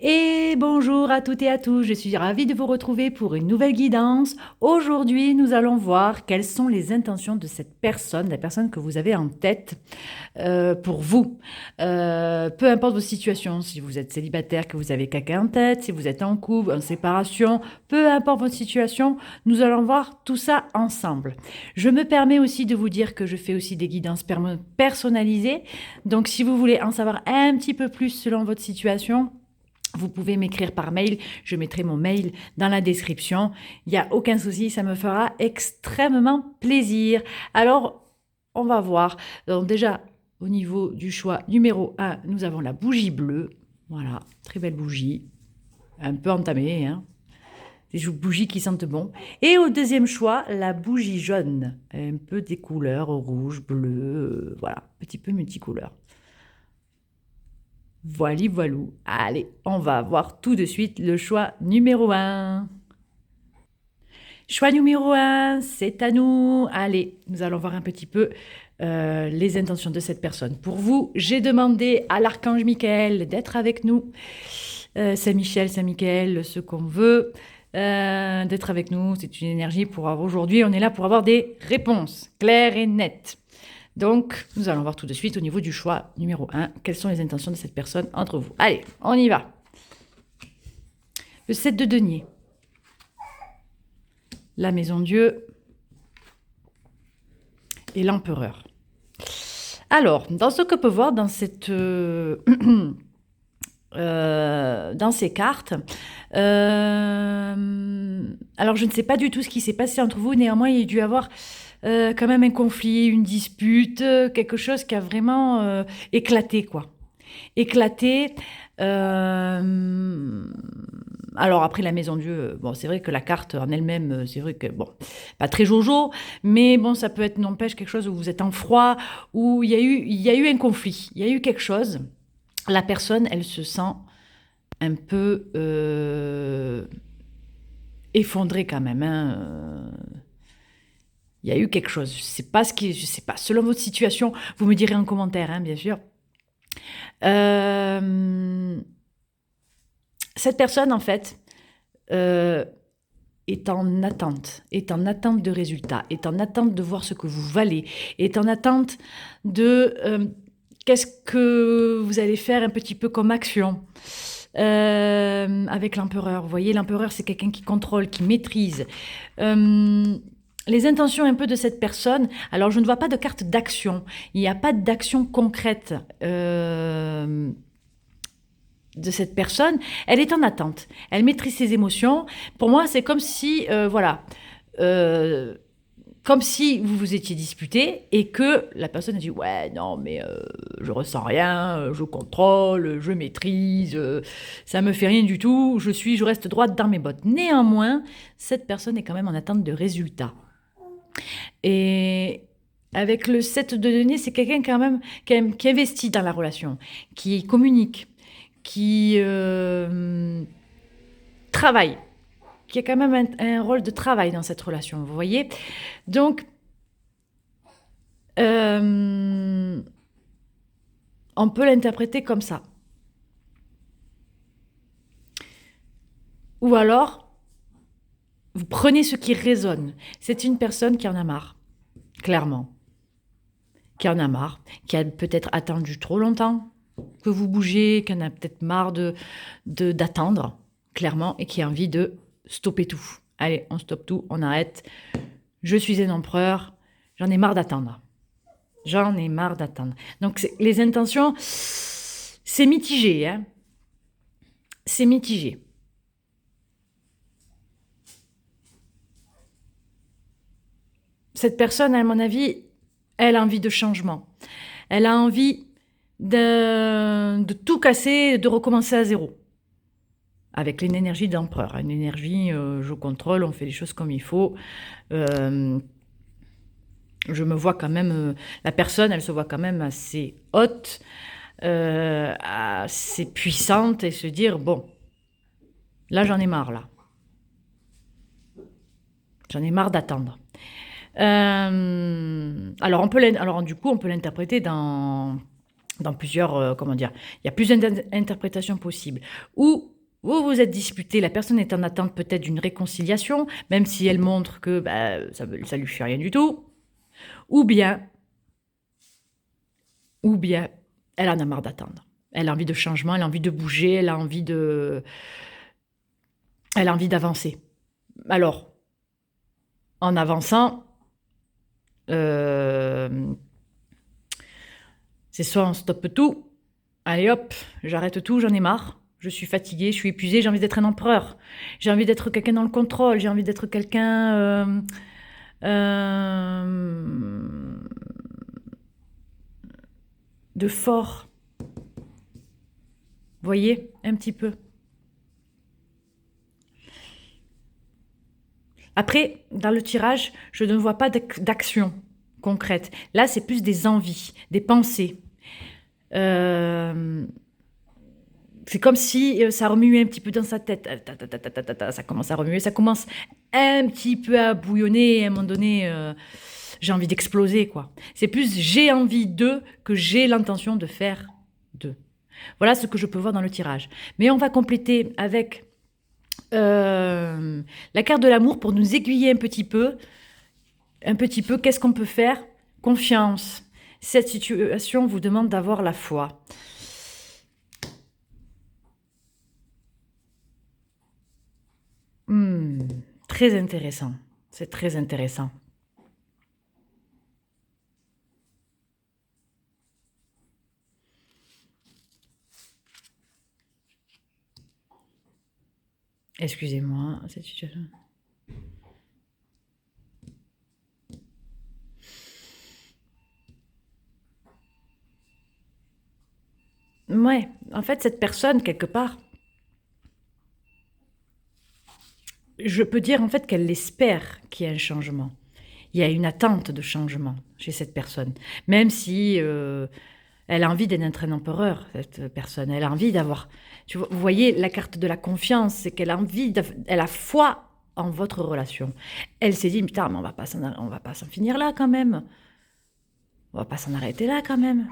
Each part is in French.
Et bonjour à toutes et à tous, je suis ravie de vous retrouver pour une nouvelle guidance. Aujourd'hui, nous allons voir quelles sont les intentions de cette personne, la personne que vous avez en tête pour vous. Peu importe vos situations, si vous êtes célibataire, que vous avez quelqu'un en tête, si vous êtes en couple, en séparation, peu importe votre situation, nous allons voir tout ça ensemble. Je me permets aussi de vous dire que je fais aussi des guidances personnalisées. Donc si vous voulez en savoir un petit peu plus selon votre situation, vous pouvez m'écrire par mail, je mettrai mon mail dans la description. Il n'y a aucun souci, ça me fera extrêmement plaisir. Alors, on va voir. Donc déjà, au niveau du choix numéro 1, nous avons la bougie bleue. Voilà, très belle bougie, un peu entamée, hein. Des bougies qui sentent bon. Et au deuxième choix, la bougie jaune, un peu des couleurs rouge, bleu, voilà, petit peu multicouleur. Voili voilou. Allez, on va voir tout de suite le choix numéro 1. Choix numéro 1, c'est à nous. Allez, nous allons voir un petit peu les intentions de cette personne. Pour vous, j'ai demandé à l'archange Michael d'être avec nous. Saint-Michel, Saint-Michael, ce qu'on veut, d'être avec nous. C'est une énergie pour avoir aujourd'hui. On est là pour avoir des réponses claires et nettes. Donc, nous allons voir tout de suite au niveau du choix numéro 1, quelles sont les intentions de cette personne entre vous. Allez, on y va. Le 7 de denier. La maison Dieu. Et l'empereur. Alors, dans ce que peut voir dans cette... dans ces cartes. Alors, je ne sais pas du tout ce qui s'est passé entre vous. Néanmoins, il y a dû avoir quand même un conflit, une dispute, quelque chose qui a vraiment éclaté, quoi. Éclaté. Alors après la maison Dieu, bon c'est vrai que la carte en elle-même, c'est vrai que bon, pas très jojo, mais bon ça peut être n'empêche quelque chose où vous êtes en froid, où il y a eu un conflit, il y a eu quelque chose. La personne, elle se sent un peu effondrée quand même, hein. Il y a eu quelque chose. Je sais pas. Selon votre situation, vous me direz en commentaire, hein, bien sûr. Cette personne, en fait, est en attente de résultats, est en attente de voir ce que vous valez, est en attente de qu'est-ce que vous allez faire un petit peu comme action. Avec l'empereur. Vous voyez, l'empereur, c'est quelqu'un qui contrôle, qui maîtrise. Les intentions un peu de cette personne, alors je ne vois pas de carte d'action. Il n'y a pas d'action concrète de cette personne. Elle est en attente. Elle maîtrise ses émotions. Pour moi, c'est comme si, voilà, comme si vous vous étiez disputé et que la personne a dit ouais non mais je ressens rien, je contrôle, je maîtrise, ça me fait rien du tout, je reste droite dans mes bottes. Néanmoins, cette personne est quand même en attente de résultats. Et avec le 7 de denier, c'est quelqu'un quand même qui investit dans la relation, qui communique, qui travaille, qui a quand même un rôle de travail dans cette relation, vous voyez. Donc, on peut l'interpréter comme ça. Ou alors, vous prenez ce qui résonne. C'est une personne qui en a marre, clairement. Qui en a marre, qui a peut-être attendu trop longtemps que vous bougez, qui en a peut-être marre d'attendre, clairement, et qui a envie de stopper tout. Allez, on stoppe tout, on arrête. Je suis un empereur, j'en ai marre d'attendre. J'en ai marre d'attendre. Donc, les intentions, c'est mitigé, hein. C'est mitigé. Cette personne, à mon avis, elle a envie de changement. Elle a envie de tout casser, de recommencer à zéro. Avec une énergie d'empereur, une énergie, je contrôle, on fait les choses comme il faut. Je me vois quand même, la personne, elle se voit quand même assez haute, assez puissante, et se dire, bon, là j'en ai marre, là. J'en ai marre d'attendre. Alors, du coup, on peut l'interpréter dans dans plusieurs, comment dire, il y a plusieurs interprétations possibles. Ou vous vous êtes disputé, la personne est en attente peut-être d'une réconciliation, même si elle montre que bah, ça lui fait rien du tout. Ou bien, elle en a marre d'attendre. Elle a envie de changement, elle a envie de bouger, elle a envie d'avancer. Alors, en avançant, c'est soit on stoppe tout, allez hop, j'arrête tout, j'en ai marre, je suis fatiguée, je suis épuisée, j'ai envie d'être un empereur, j'ai envie d'être quelqu'un dans le contrôle, j'ai envie d'être quelqu'un de fort. Voyez, un petit peu. Après, dans le tirage, je ne vois pas d'action concrète. Là, c'est plus des envies, des pensées. C'est comme si ça remuait un petit peu dans sa tête. Ça commence à remuer, ça commence un petit peu à bouillonner. Et à un moment donné, j'ai envie d'exploser, quoi. C'est plus j'ai envie de que j'ai l'intention de faire de. Voilà ce que je peux voir dans le tirage. Mais on va compléter avec la carte de l'amour pour nous aiguiller un petit peu. Qu'est-ce qu'on peut faire? Confiance. Cette situation vous demande d'avoir la foi. Très intéressant. C'est très intéressant. Excusez-moi, cette situation. Ouais, en fait, cette personne, quelque part, je peux dire en fait qu'elle espère qu'il y a un changement. Il y a une attente de changement chez cette personne. Même si elle a envie d'être un empereur, cette personne. Elle a envie d'avoir... Vous voyez, la carte de la confiance, c'est qu'elle a envie... Elle a foi en votre relation. Elle s'est dit, putain, mais on va pas s'en finir là quand même. On va pas s'en arrêter là quand même.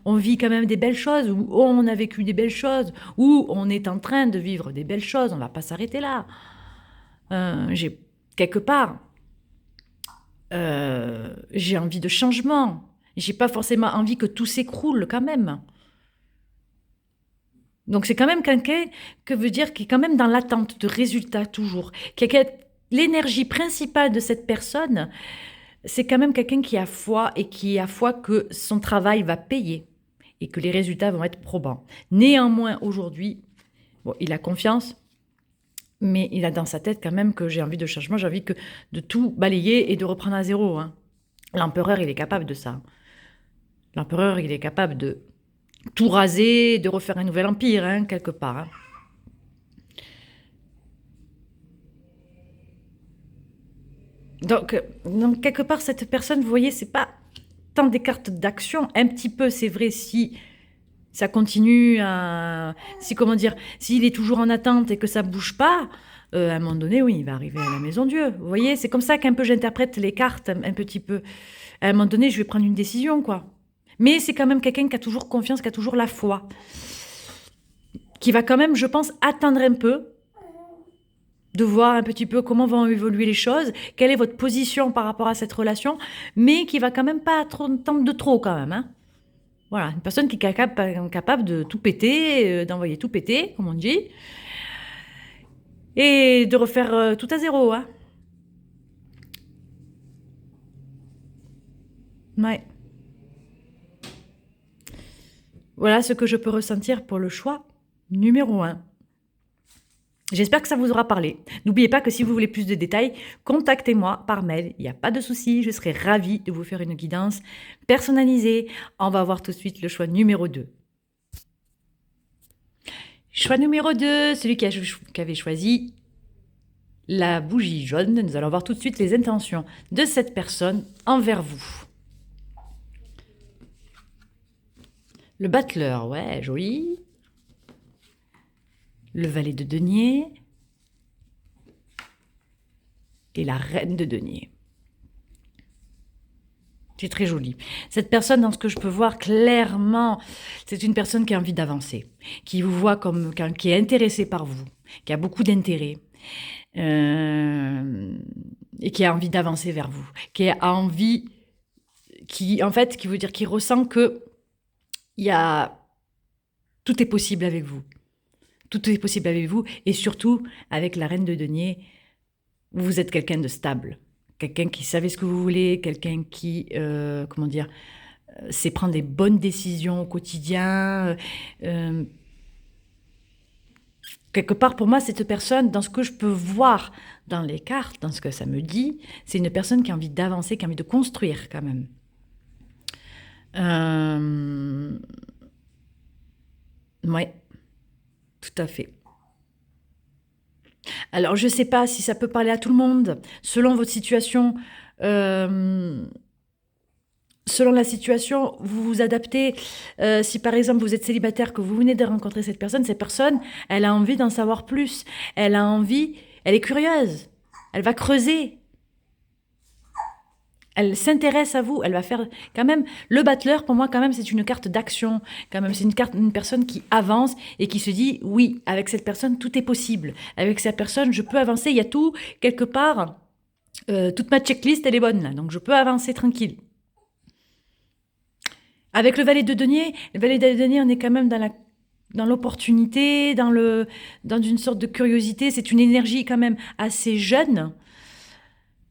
On vit quand même des belles choses, ou on a vécu des belles choses, ou on est en train de vivre des belles choses. On va pas s'arrêter là. J'ai quelque part, j'ai envie de changement. J'ai pas forcément envie que tout s'écroule quand même. Donc c'est quand même quelqu'un que veut dire qui est quand même dans l'attente de résultats toujours. L'énergie principale de cette personne, c'est quand même quelqu'un qui a foi et qui a foi que son travail va payer et que les résultats vont être probants. Néanmoins, aujourd'hui, bon, il a confiance, mais il a dans sa tête quand même que j'ai envie de changement, j'ai envie de tout balayer et de reprendre à zéro. Hein. L'empereur, il est capable de ça. L'empereur, il est capable de tout raser, de refaire un nouvel empire, hein, quelque part. Hein. Donc, quelque part, cette personne, vous voyez, c'est pas tant des cartes d'action, un petit peu, c'est vrai, si ça continue à... Si, comment dire, s'il est toujours en attente et que ça bouge pas, à un moment donné, oui, il va arriver à la maison Dieu. Vous voyez, c'est comme ça qu'un peu j'interprète les cartes, un petit peu. À un moment donné, je vais prendre une décision, quoi. Mais c'est quand même quelqu'un qui a toujours confiance, qui a toujours la foi. Qui va quand même, je pense, attendre un peu, de voir un petit peu comment vont évoluer les choses, quelle est votre position par rapport à cette relation, mais qui va quand même pas tendre de trop, quand même, hein. Voilà, une personne qui est capable de tout péter, d'envoyer tout péter, comme on dit, et de refaire tout à zéro. Hein. Ouais. Voilà ce que je peux ressentir pour le choix numéro 1. J'espère que ça vous aura parlé. N'oubliez pas que si vous voulez plus de détails, contactez-moi par mail. Il n'y a pas de souci, je serai ravie de vous faire une guidance personnalisée. On va voir tout de suite le choix numéro 2. Choix numéro 2, celui qui avait choisi la bougie jaune. Nous allons voir tout de suite les intentions de cette personne envers vous. Le battleur, ouais, joli. Le valet de denier. Et la reine de denier. C'est très joli. Cette personne, dans ce que je peux voir clairement, c'est une personne qui a envie d'avancer, qui vous voit comme qui est intéressée par vous, qui a beaucoup d'intérêt et qui a envie d'avancer vers vous, qui a envie, qui veut dire qu'il ressent que tout est possible avec vous. Tout est possible avec vous et surtout avec la reine de denier, vous êtes quelqu'un de stable. Quelqu'un qui savait ce que vous voulez, quelqu'un qui, sait prendre des bonnes décisions au quotidien. Quelque part, pour moi, cette personne, dans ce que je peux voir dans les cartes, dans ce que ça me dit, c'est une personne qui a envie d'avancer, qui a envie de construire quand même. Ouais, tout à fait. Alors, je ne sais pas si ça peut parler à tout le monde, selon votre situation. Selon la situation, vous vous adaptez. Si par exemple vous êtes célibataire, que vous venez de rencontrer cette personne, elle a envie d'en savoir plus. Elle est curieuse. Elle va creuser. Elle s'intéresse à vous. Elle va faire quand même. Le battleur, pour moi, quand même, c'est une carte d'action. Quand même, c'est une personne qui avance et qui se dit oui, avec cette personne, tout est possible. Avec cette personne, je peux avancer. Il y a tout quelque part. Toute ma checklist, elle est bonne là, donc je peux avancer tranquille. Avec le valet de denier, on est quand même dans l'opportunité, dans une sorte de curiosité. C'est une énergie quand même assez jeune.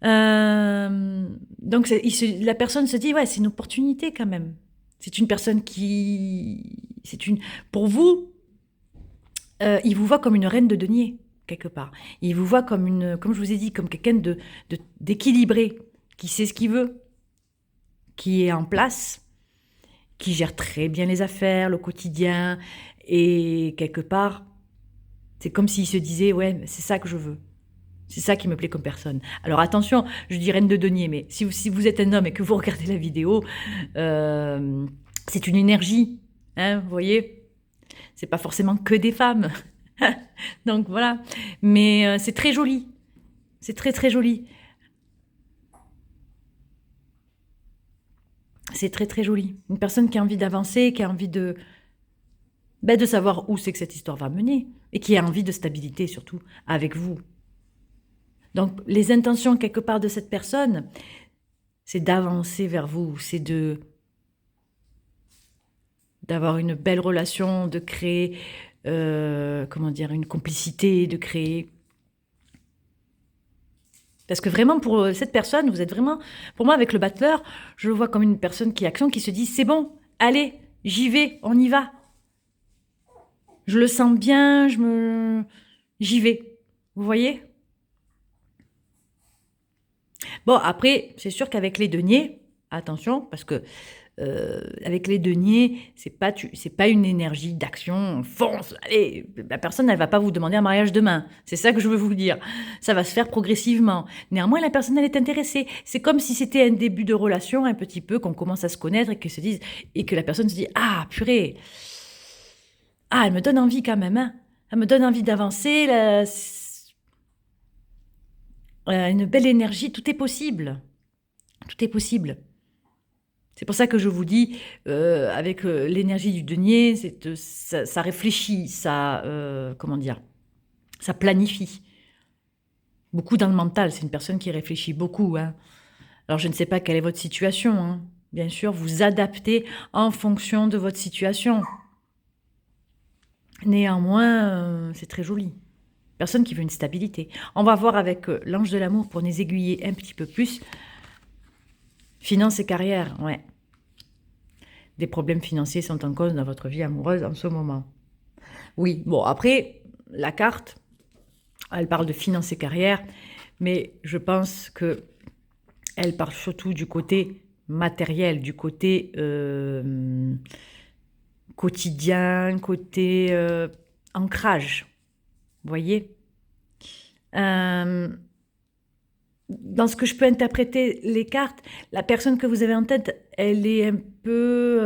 Donc la personne se dit, ouais, c'est une opportunité quand même. C'est une personne pour vous, il vous voit comme une reine de denier, quelque part. Il vous voit comme je vous ai dit, comme quelqu'un d'équilibré, qui sait ce qu'il veut, qui est en place, qui gère très bien les affaires, le quotidien, et quelque part, c'est comme s'il se disait, ouais, c'est ça que je veux. C'est ça qui me plaît comme personne. Alors attention, je dis reine de denier, mais si vous êtes un homme et que vous regardez la vidéo, c'est une énergie, hein, vous voyez. C'est pas forcément que des femmes. Donc voilà. Mais c'est très joli. C'est très très joli. C'est très très joli. Une personne qui a envie d'avancer, qui a envie de savoir où c'est que cette histoire va mener, et qui a envie de stabilité surtout avec vous. Donc les intentions quelque part de cette personne, c'est d'avancer vers vous, c'est d'avoir une belle relation, de créer, une complicité, de créer. Parce que vraiment, pour cette personne, vous êtes vraiment... Pour moi, avec le battleur, je le vois comme une personne qui se dit, c'est bon, allez, j'y vais, on y va. Je le sens bien, j'y vais. Vous voyez ? Bon, après, c'est sûr qu'avec les deniers, attention, parce que avec les deniers, c'est pas une énergie d'action, fonce, allez, la personne, elle va pas vous demander un mariage demain. C'est ça que je veux vous dire. Ça va se faire progressivement. Néanmoins, la personne, elle est intéressée. C'est comme si c'était un début de relation, un petit peu, qu'on commence à se connaître et que la personne se dit, ah, purée, ah, elle me donne envie quand même, hein. Elle me donne envie d'avancer, une belle énergie, tout est possible. Tout est possible. C'est pour ça que je vous dis, avec l'énergie du denier, ça réfléchit, ça planifie. Beaucoup dans le mental, c'est une personne qui réfléchit beaucoup, hein. Alors je ne sais pas quelle est votre situation, hein. Bien sûr, vous adaptez en fonction de votre situation. Néanmoins, c'est très joli. Personne qui veut une stabilité. On va voir avec l'ange de l'amour pour nous aiguiller un petit peu plus. Finances et carrière, ouais. Des problèmes financiers sont en cause dans votre vie amoureuse en ce moment. Oui, bon, après, la carte, elle parle de finances et carrière, mais je pense qu'elle parle surtout du côté matériel, du côté quotidien, côté ancrage. Vous voyez ? Dans ce que je peux interpréter les cartes, la personne que vous avez en tête, elle est un peu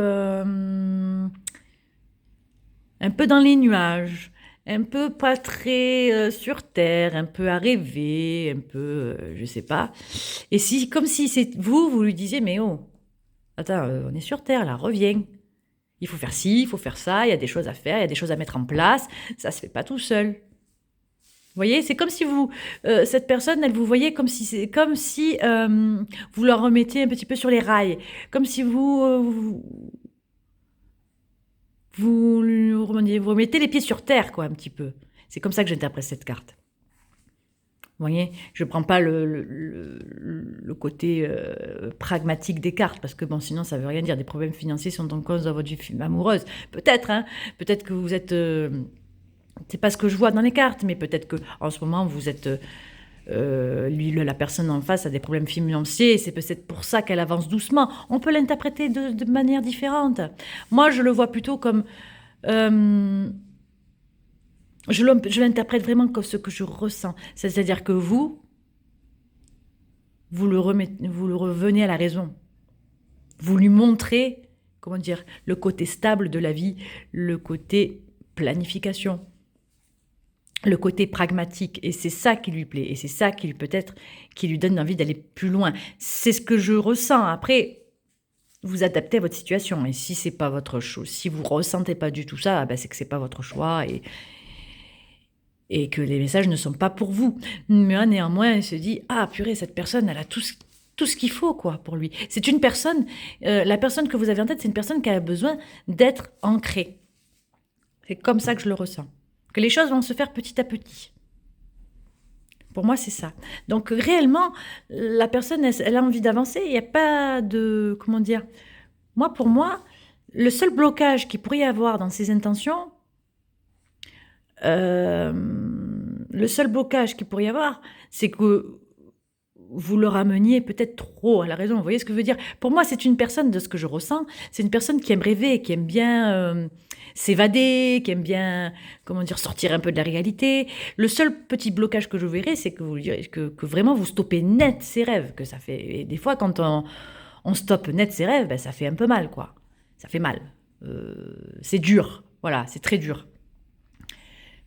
dans les nuages, un peu pas très sur terre, un peu à rêver, un peu, je sais pas. Et comme si c'est vous lui disiez, mais oh, Attends, on est sur Terre, là, reviens. Il faut faire ci, il faut faire ça, il y a des choses à faire, il y a des choses à mettre en place. Ça se fait pas tout seul. Vous voyez, c'est comme si vous, cette personne, elle vous voyait comme si vous la remettiez un petit peu sur les rails, comme si vous remettez les pieds sur terre, quoi, un petit peu. C'est comme ça que j'interprète cette carte. Vous voyez, je ne prends pas le côté pragmatique des cartes, parce que bon, sinon ça ne veut rien dire. Des problèmes financiers sont en cause dans votre vie amoureuse. Peut-être, hein, peut-être que vous êtes... c'est pas ce que je vois dans les cartes, mais peut-être que en ce moment vous êtes... la personne en face a des problèmes financiers, c'est peut-être pour ça qu'elle avance doucement. On peut l'interpréter de manière différente. Moi, je le vois plutôt comme... je l'interprète vraiment comme ce que je ressens. C'est-à-dire que vous revenez à la raison. Vous lui montrez, comment dire, le côté stable de la vie, le côté planification, le côté pragmatique. Et c'est ça qui lui plaît. Et c'est ça qui lui donne envie d'aller plus loin. C'est ce que je ressens. Après, vous adaptez à votre situation. Et si c'est pas votre choix, si vous ressentez pas du tout ça, ben c'est que c'est pas votre choix et que les messages ne sont pas pour vous. Mais néanmoins, elle se dit, ah purée, cette personne, elle a tout ce qu'il faut, quoi, pour lui. C'est une personne, la personne que vous avez en tête, c'est une personne qui a besoin d'être ancrée. C'est comme ça que je le ressens. Que les choses vont se faire petit à petit. Pour moi, c'est ça. Donc, réellement, la personne, elle a envie d'avancer. Il n'y a pas de... Comment dire ? Pour moi, le seul blocage qu'il pourrait y avoir dans ses intentions, le seul blocage qu'il pourrait y avoir, c'est que vous le rameniez peut-être trop à la raison. Vous voyez ce que je veux dire ? Pour moi, c'est une personne, de ce que je ressens, c'est une personne qui aime rêver, qui aime bien s'évader, qui aime bien, comment dire, sortir un peu de la réalité. Le seul petit blocage que je verrais, c'est que vous direz que vraiment vous stoppez net ses rêves. Que ça fait, et des fois, quand on stoppe net ses rêves, ben, ça fait un peu mal, quoi. Ça fait mal. C'est dur. Voilà, c'est très dur.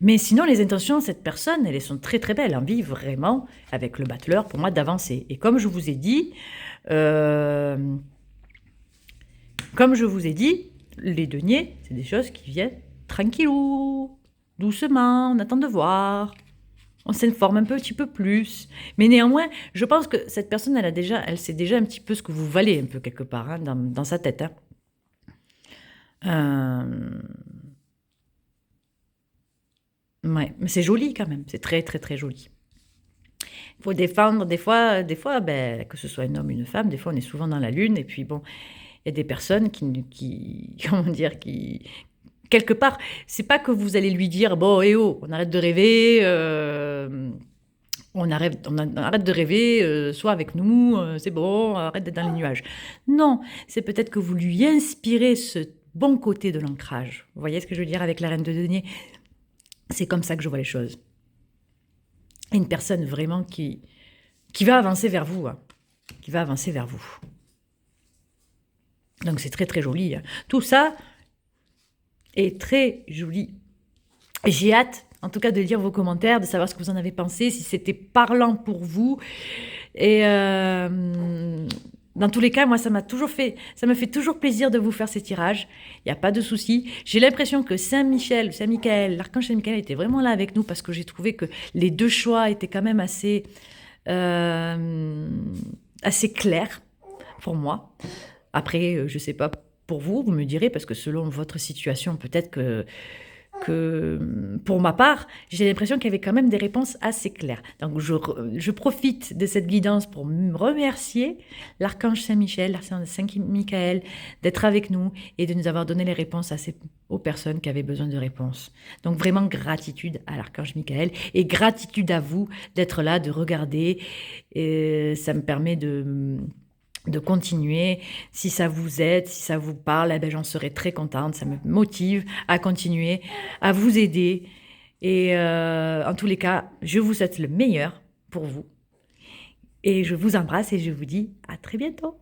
Mais sinon, les intentions de cette personne, elles sont très très belles. Elle a envie vraiment, avec le battleur, pour moi, d'avancer. Et comme je vous ai dit, les deniers, c'est des choses qui viennent tranquillou, doucement, on attend de voir. On s'informe un petit peu plus. Mais néanmoins, je pense que cette personne, elle sait déjà un petit peu ce que vous valez, un peu quelque part, hein, dans sa tête. Hein. Ouais, mais c'est joli quand même, c'est très très très joli. Il faut défendre des fois, ben, que ce soit un homme ou une femme, des fois on est souvent dans la lune, et puis bon, il y a des personnes comment dire, quelque part, c'est pas que vous allez lui dire, bon, on arrête de rêver, on arrête de rêver, sois avec nous, c'est bon, arrête d'être dans les nuages. Non, c'est peut-être que vous lui inspirez ce bon côté de l'ancrage. Vous voyez ce que je veux dire avec la reine de denier ? C'est comme ça que je vois les choses. Une personne vraiment qui va avancer vers vous. Hein. Qui va avancer vers vous. Donc c'est très très joli. Hein. Tout ça est très joli. J'ai hâte, en tout cas, de lire vos commentaires, de savoir ce que vous en avez pensé, si c'était parlant pour vous. Et dans tous les cas, moi, ça me fait toujours plaisir de vous faire ces tirages. Il n'y a pas de souci. J'ai l'impression que Saint-Michael, l'archange Saint-Michael était vraiment là avec nous parce que j'ai trouvé que les deux choix étaient quand même assez clairs pour moi. Après, je ne sais pas pour vous, vous me direz, parce que selon votre situation, peut-être que pour ma part, j'ai l'impression qu'il y avait quand même des réponses assez claires. Donc, je profite de cette guidance pour me remercier l'archange Saint-Michel, l'archange Saint-Michael, d'être avec nous et de nous avoir donné les réponses aux personnes qui avaient besoin de réponses. Donc, vraiment gratitude à l'archange Michael et gratitude à vous d'être là, de regarder. Et ça me permet de continuer. Si ça vous aide, si ça vous parle, eh ben, j'en serai très contente. Ça me motive à continuer, à vous aider. Et en tous les cas, je vous souhaite le meilleur pour vous. Et je vous embrasse et je vous dis à très bientôt.